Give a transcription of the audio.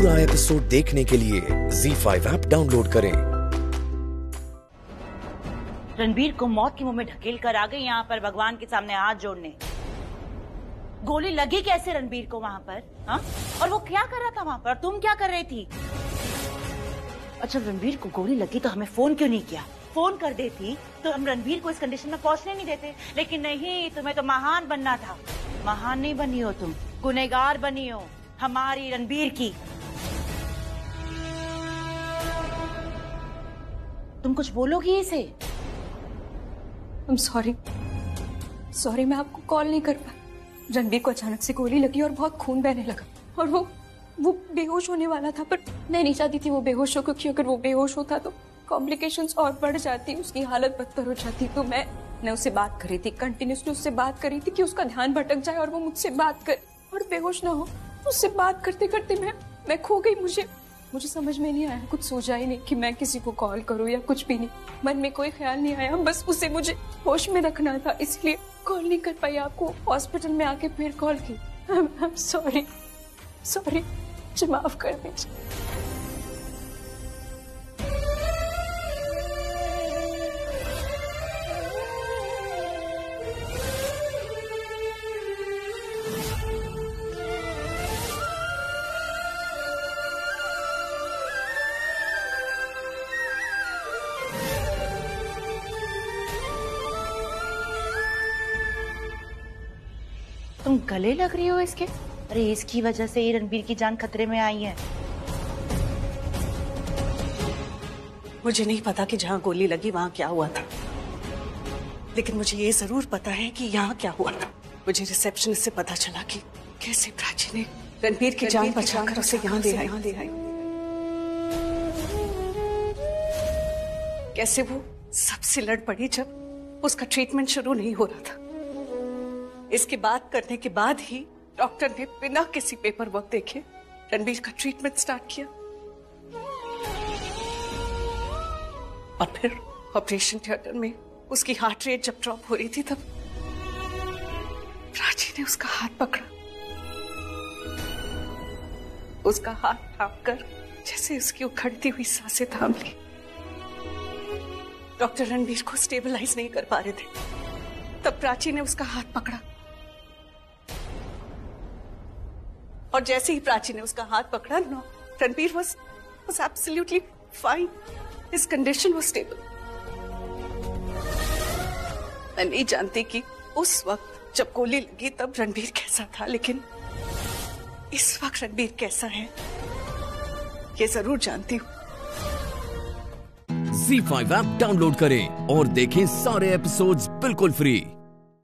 पूरा एपिसोड देखने के लिए ZEE5 ऐप डाउनलोड करें। रणबीर को मौत के मुंह में ढकेल कर आ गई यहाँ पर भगवान के सामने हाथ जोड़ने। गोली लगी कैसे रणबीर को वहाँ पर? हाँ? और वो क्या कर रहा था वहाँ पर? तुम क्या कर रही थी? अच्छा, रणबीर को गोली लगी तो हमें फोन क्यों नहीं किया? फोन कर देती तो हम रणबीर को इस कंडीशन में पहुंचने नहीं देते। लेकिन नहीं, तुम्हें तो महान बनना था। महान नहीं बनी हो तुम, गुनहगार बनी हो हमारी रणबीर की। तुम कुछ बोलोगी इसे? I'm सॉरी, मैं आपको कॉल नहीं कर पाई। रणबीर को अचानक से गोली लगी और बहुत खून बहने लगा और वो बेहोश होने वाला था, पर मैं नहीं चाहती थी वो बेहोश हो, क्योंकि अगर वो बेहोश होता तो कॉम्प्लिकेशंस और बढ़ जाती, उसकी हालत बदतर हो जाती। तो मैं उससे बात कर रही थी, कंटिन्यूसली उससे बात कर रही थी कि उसका ध्यान भटक जाए और वो मुझसे बात करे और बेहोश ना हो। उससे बात करते करते मैं खो गई। मुझे समझ में नहीं आया, कुछ सोचा ही नहीं कि मैं किसी को कॉल करूं या कुछ भी नहीं। मन में कोई ख्याल नहीं आया, बस उसे मुझे होश में रखना था, इसलिए कॉल नहीं कर पाई आपको। हॉस्पिटल में आके फिर कॉल की। I'm सॉरी, मुझे माफ कर दीजिए। तुम गले लग रही हो इसके? अरे इसकी वजह से ही रणबीर की जान खतरे में आई है। मुझे नहीं पता कि जहाँ गोली लगी वहाँ क्या हुआ था, लेकिन मुझे ये जरूर पता है कि यहाँ क्या हुआ था। मुझे रिसेप्शनिस्ट से पता चला कि कैसे प्राची ने रणबीर की जान बचाकर उसे यहाँ ले आई। कैसे वो सबसे लड़ पड़ी जब उसका ट्रीटमेंट शुरू नहीं हो रहा था। इसकी बात करने के बाद ही डॉक्टर ने बिना किसी पेपर वर्क देखे रणबीर का ट्रीटमेंट स्टार्ट किया और फिर ऑपरेशन थिएटर में उसकी हार्ट रेट जब ड्रॉप हो रही थी तब प्राची ने उसका हाथ पकड़ा, उसका हाथ थामकर जैसे उसकी उखड़ती हुई सांसें थाम ली। डॉक्टर रणबीर को स्टेबलाइज नहीं कर पा रहे थे, तब प्राची ने उसका हाथ पकड़ा और जैसे ही प्राची ने उसका हाथ पकड़ा, Ranbir was absolutely fine. His condition was stable. मैं नहीं जानती कि उस वक्त जब गोली लगी तब रणबीर कैसा था, लेकिन इस वक्त रणबीर कैसा है ये जरूर जानती हूँ। ZEE5 ऐप डाउनलोड करें और देखें सारे एपिसोड्स बिल्कुल फ्री।